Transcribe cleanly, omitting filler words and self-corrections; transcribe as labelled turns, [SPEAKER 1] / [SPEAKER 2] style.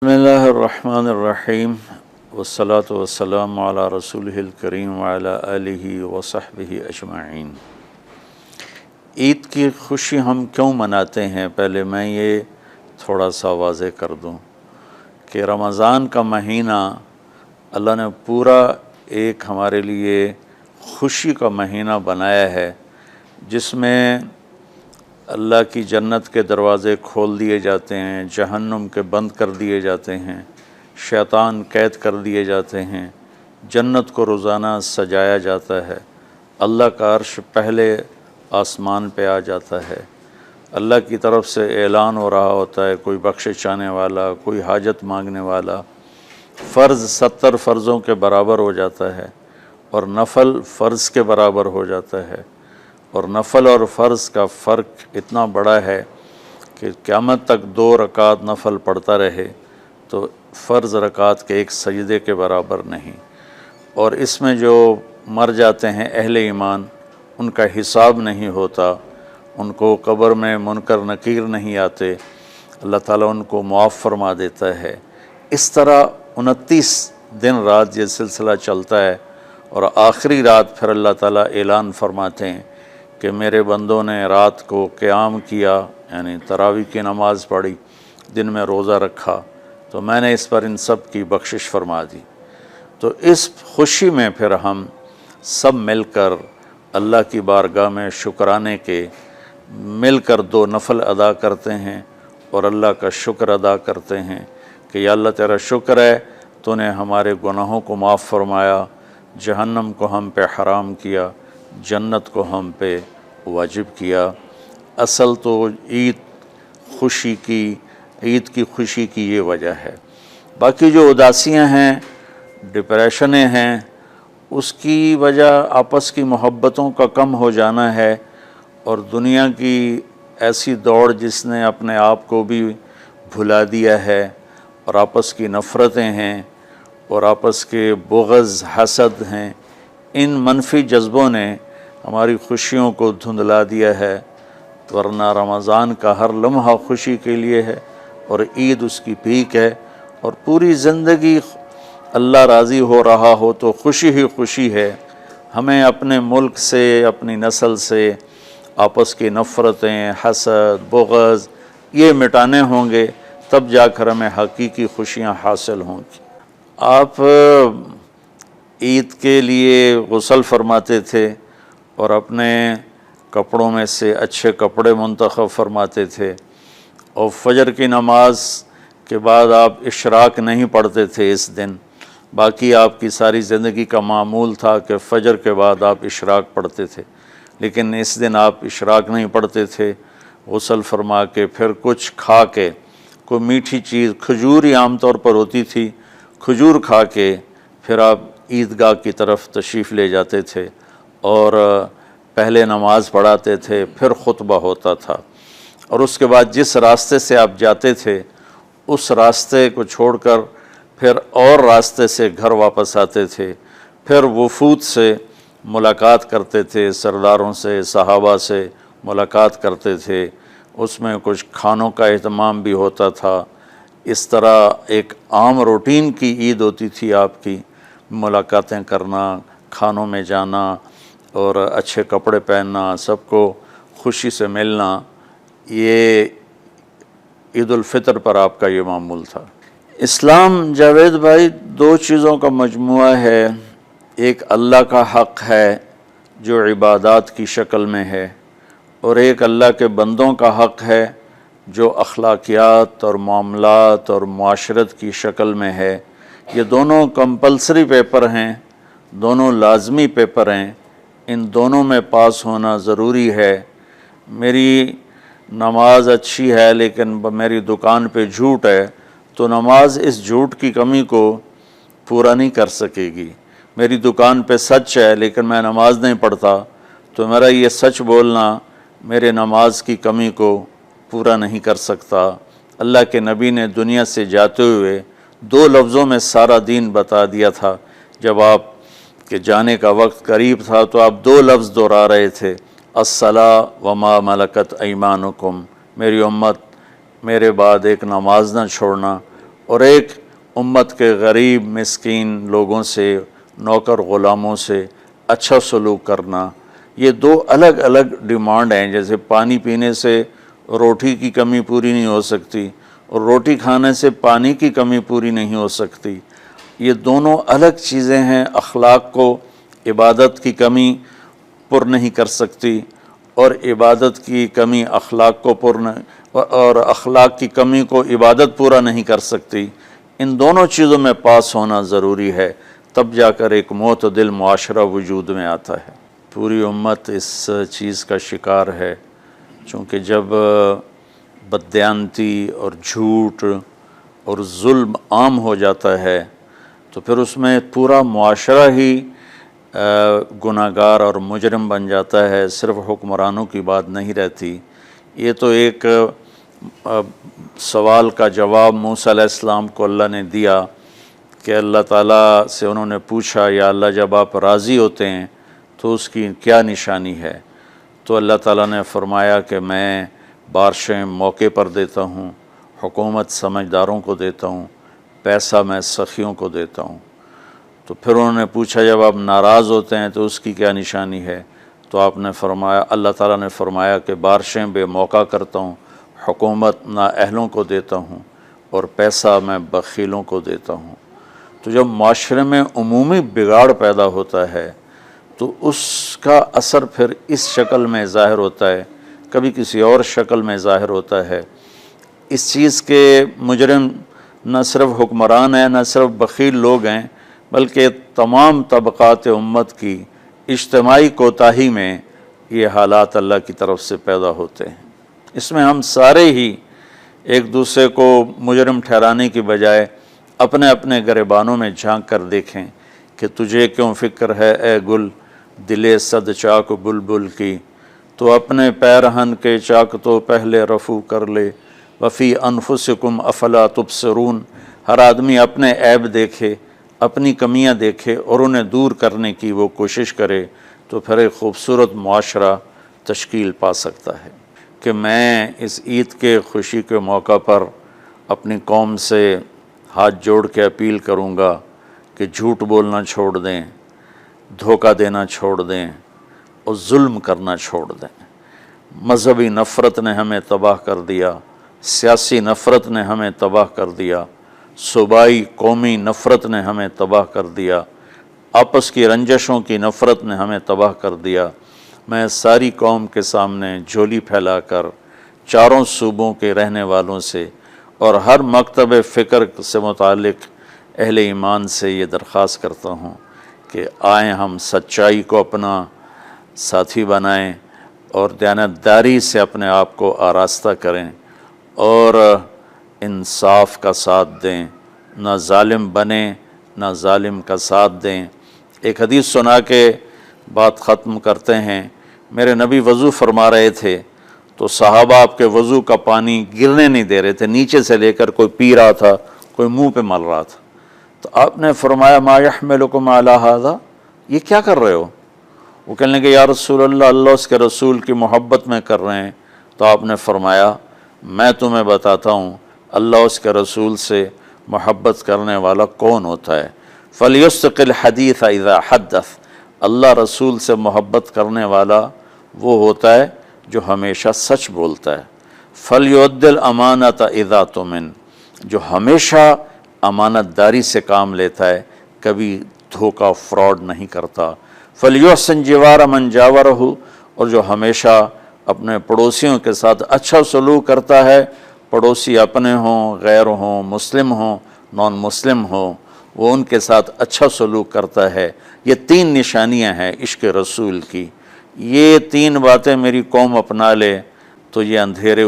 [SPEAKER 1] بسم اللہ الرحمن الرحیم والصلاة والسلام علی رسولہ الکریم وعلی آلہ وصحبہ اجمعین۔ عید کی خوشی ہم کیوں مناتے ہیں؟ پہلے میں یہ تھوڑا سا واضح کر دوں کہ رمضان کا مہینہ اللہ نے پورا ایک ہمارے لیے خوشی کا مہینہ بنایا ہے، جس میں اللہ کی جنت کے دروازے کھول دیے جاتے ہیں، جہنم کے بند کر دیے جاتے ہیں، شیطان قید کر دیے جاتے ہیں، جنت کو روزانہ سجایا جاتا ہے، اللہ کا عرش پہلے آسمان پہ آ جاتا ہے، اللہ کی طرف سے اعلان ہو رہا ہوتا ہے، کوئی بخشش چاہنے والا، کوئی حاجت مانگنے والا، فرض 70 فرضوں کے برابر ہو جاتا ہے اور نفل فرض کے برابر ہو جاتا ہے، اور نفل اور فرض کا فرق اتنا بڑا ہے کہ قیامت تک 2 رکعت نفل پڑھتا رہے تو فرض رکعت کے ایک سجدے کے برابر نہیں۔ اور اس میں جو مر جاتے ہیں اہل ایمان، ان کا حساب نہیں ہوتا، ان کو قبر میں منکر نکیر نہیں آتے، اللہ تعالیٰ ان کو معاف فرما دیتا ہے۔ اس طرح 29 دن رات یہ سلسلہ چلتا ہے، اور آخری رات پھر اللہ تعالیٰ اعلان فرماتے ہیں کہ میرے بندوں نے رات کو قیام کیا، یعنی تراویح کی نماز پڑھی، دن میں روزہ رکھا، تو میں نے اس پر ان سب کی بخشش فرما دی۔ تو اس خوشی میں پھر ہم سب مل کر اللہ کی بارگاہ میں شکرانے کے مل کر 2 نفل ادا کرتے ہیں اور اللہ کا شکر ادا کرتے ہیں کہ یا اللہ تیرا شکر ہے، تو نے ہمارے گناہوں کو معاف فرمایا، جہنم کو ہم پہ حرام کیا، جنت کو ہم پہ واجب کیا۔ اصل تو عید کی خوشی کی یہ وجہ ہے۔ باقی جو اداسیاں ہیں، ڈپریشنیں ہیں، اس کی وجہ آپس کی محبتوں کا کم ہو جانا ہے، اور دنیا کی ایسی دوڑ جس نے اپنے آپ کو بھی بھلا دیا ہے، اور آپس کی نفرتیں ہیں، اور آپس کے بغض حسد ہیں، ان منفی جذبوں نے ہماری خوشیوں کو دھندلا دیا ہے، ورنہ رمضان کا ہر لمحہ خوشی کے لیے ہے، اور عید اس کی پیک ہے، اور پوری زندگی اللہ راضی ہو رہا ہو تو خوشی ہی خوشی ہے۔ ہمیں اپنے ملک سے، اپنی نسل سے آپس کی نفرتیں، حسد، بغض یہ مٹانے ہوں گے، تب جا کر ہمیں حقیقی خوشیاں حاصل ہوں گی۔ آپ عید کے لیے غسل فرماتے تھے اور اپنے کپڑوں میں سے اچھے کپڑے منتخب فرماتے تھے، اور فجر کی نماز کے بعد آپ اشراق نہیں پڑھتے تھے اس دن۔ باقی آپ کی ساری زندگی کا معمول تھا کہ فجر کے بعد آپ اشراق پڑھتے تھے، لیکن اس دن آپ اشراق نہیں پڑھتے تھے۔ غسل فرما کے پھر کچھ کھا کے، کوئی میٹھی چیز، کھجور ہی عام طور پر ہوتی تھی، کھجور کھا کے پھر آپ عیدگاہ کی طرف تشریف لے جاتے تھے، اور پہلے نماز پڑھاتے تھے، پھر خطبہ ہوتا تھا، اور اس کے بعد جس راستے سے آپ جاتے تھے اس راستے کو چھوڑ کر پھر اور راستے سے گھر واپس آتے تھے، پھر وفود سے ملاقات کرتے تھے، سرداروں سے، صحابہ سے ملاقات کرتے تھے، اس میں کچھ کھانوں کا اہتمام بھی ہوتا تھا۔ اس طرح ایک عام روٹین کی عید ہوتی تھی آپ کی، ملاقاتیں کرنا، کھانوں میں جانا، اور اچھے کپڑے پہننا، سب کو خوشی سے ملنا۔ یہ عید الفطر پر آپ کا یہ معمول تھا۔ اسلام جاوید بھائی 2 چیزوں کا مجموعہ ہے، ایک اللہ کا حق ہے جو عبادات کی شکل میں ہے، اور ایک اللہ کے بندوں کا حق ہے جو اخلاقیات اور معاملات اور معاشرت کی شکل میں ہے۔ یہ دونوں کمپلسری پیپر ہیں، دونوں لازمی پیپر ہیں، ان دونوں میں پاس ہونا ضروری ہے۔ میری نماز اچھی ہے لیکن میری دکان پہ جھوٹ ہے، تو نماز اس جھوٹ کی کمی کو پورا نہیں کر سکے گی۔ میری دکان پہ سچ ہے لیکن میں نماز نہیں پڑھتا، تو میرا یہ سچ بولنا میرے نماز کی کمی کو پورا نہیں کر سکتا۔ اللہ کے نبی نے دنیا سے جاتے ہوئے 2 لفظوں میں سارا دین بتا دیا تھا۔ جب آپ کے جانے کا وقت قریب تھا تو آپ 2 لفظ دہرا رہے تھے، الصلاۃ وما ملکت ایمانکم، میری امت میرے بعد ایک نماز نہ چھوڑنا، اور ایک امت کے غریب مسکین لوگوں سے، نوکر غلاموں سے اچھا سلوک کرنا، یہ دو الگ الگ ڈیمانڈ ہیں۔ جیسے پانی پینے سے روٹی کی کمی پوری نہیں ہو سکتی اور روٹی کھانے سے پانی کی کمی پوری نہیں ہو سکتی، یہ دونوں الگ چیزیں ہیں۔ اخلاق کو عبادت کی کمی پر نہیں کر سکتی، اور عبادت کی کمی اخلاق کو اور اخلاق کی کمی کو عبادت پورا نہیں کر سکتی۔ ان دونوں چیزوں میں پاس ہونا ضروری ہے، تب جا کر ایک معتدل معاشرہ وجود میں آتا ہے۔ پوری امت اس چیز کا شکار ہے، چونکہ جب بددیانتی اور جھوٹ اور ظلم عام ہو جاتا ہے تو پھر اس میں پورا معاشرہ ہی گناہ گار اور مجرم بن جاتا ہے، صرف حکمرانوں کی بات نہیں رہتی۔ یہ تو ایک سوال کا جواب موسیٰ علیہ السلام کو اللہ نے دیا کہ اللہ تعالیٰ سے انہوں نے پوچھا، یا اللہ جب آپ راضی ہوتے ہیں تو اس کی کیا نشانی ہے؟ تو اللہ تعالیٰ نے فرمایا کہ میں بارشیں موقع پر دیتا ہوں، حکومت سمجھداروں کو دیتا ہوں، پیسہ میں سخیوں کو دیتا ہوں۔ تو پھر انہوں نے پوچھا جب آپ ناراض ہوتے ہیں تو اس کی کیا نشانی ہے؟ تو آپ نے فرمایا، اللہ تعالیٰ نے فرمایا کہ بارشیں بے موقع کرتا ہوں، حکومت نااہلوں کو دیتا ہوں، اور پیسہ میں بخیلوں کو دیتا ہوں۔ تو جب معاشرے میں عمومی بگاڑ پیدا ہوتا ہے تو اس کا اثر پھر اس شکل میں ظاہر ہوتا ہے، کبھی کسی اور شکل میں ظاہر ہوتا ہے۔ اس چیز کے مجرم نہ صرف حکمران ہیں، نہ صرف بخیل لوگ ہیں، بلکہ تمام طبقات امت کی اجتماعی کوتاہی میں یہ حالات اللہ کی طرف سے پیدا ہوتے ہیں۔ اس میں ہم سارے ہی ایک دوسرے کو مجرم ٹھہرانے کی بجائے اپنے اپنے گریبانوں میں جھانک کر دیکھیں کہ تجھے کیوں فکر ہے اے گل دلے صد چاک بلبل کی، تو اپنے پیرہن کے چاک تو پہلے رفو کر لے، وفی انفسکم افلا تبصرون۔ ہر آدمی اپنے عیب دیکھے، اپنی کمیاں دیکھے اور انہیں دور کرنے کی وہ کوشش کرے، تو پھر ایک خوبصورت معاشرہ تشکیل پا سکتا ہے۔ کہ میں اس عید کے خوشی کے موقع پر اپنی قوم سے ہاتھ جوڑ کے اپیل کروں گا کہ جھوٹ بولنا چھوڑ دیں، دھوکہ دینا چھوڑ دیں اور ظلم کرنا چھوڑ دیں۔ مذہبی نفرت نے ہمیں تباہ کر دیا، سیاسی نفرت نے ہمیں تباہ کر دیا، صوبائی قومی نفرت نے ہمیں تباہ کر دیا، آپس کی رنجشوں کی نفرت نے ہمیں تباہ کر دیا۔ میں ساری قوم کے سامنے جھولی پھیلا کر چاروں صوبوں کے رہنے والوں سے اور ہر مکتب فکر سے متعلق اہل ایمان سے یہ درخواست کرتا ہوں کہ آئیں ہم سچائی کو اپنا ساتھی بنائیں اور دیانتداری سے اپنے آپ کو آراستہ کریں اور انصاف کا ساتھ دیں، نہ ظالم بنیں نہ ظالم کا ساتھ دیں۔ ایک حدیث سنا کے بات ختم کرتے ہیں۔ میرے نبی وضو فرما رہے تھے تو صحابہ آپ کے وضو کا پانی گرنے نہیں دے رہے تھے، نیچے سے لے کر کوئی پی رہا تھا، کوئی منہ پہ مل رہا تھا۔ تو آپ نے فرمایا ما یحملکم علی ھذا، یہ کیا کر رہے ہو؟ وہ کہنے لگے یا رسول اللہ، اللہ اس کے رسول کی محبت میں کر رہے ہیں۔ تو آپ نے فرمایا میں تمہیں بتاتا ہوں اللہ اس کے رسول سے محبت کرنے والا کون ہوتا ہے۔ فَلْيُسْتِقِ الْحَدِيثَ اِذَا حَدَّثَ، اللہ رسول سے محبت کرنے والا وہ ہوتا ہے جو ہمیشہ سچ بولتا ہے۔ فَلْيُؤَدِّ الْأَمَانَةَ اِذَا تُؤْمِنَ، جو ہمیشہ امانت داری سے کام لیتا ہے، کبھی دھوکہ فراڈ نہیں کرتا۔ فَلْيُحْسِنْ جِوَارَ مَنْ جَاوَرَهُ، اور جو ہمیشہ اپنے پڑوسیوں کے ساتھ اچھا سلوک کرتا ہے، پڑوسی اپنے ہوں، غیر ہوں، مسلم ہوں، نان مسلم ہوں، وہ ان کے ساتھ اچھا سلوک کرتا ہے۔ یہ تین نشانیاں ہیں عشق رسول کی۔ یہ تین باتیں میری قوم اپنا لے تو یہ اندھیرے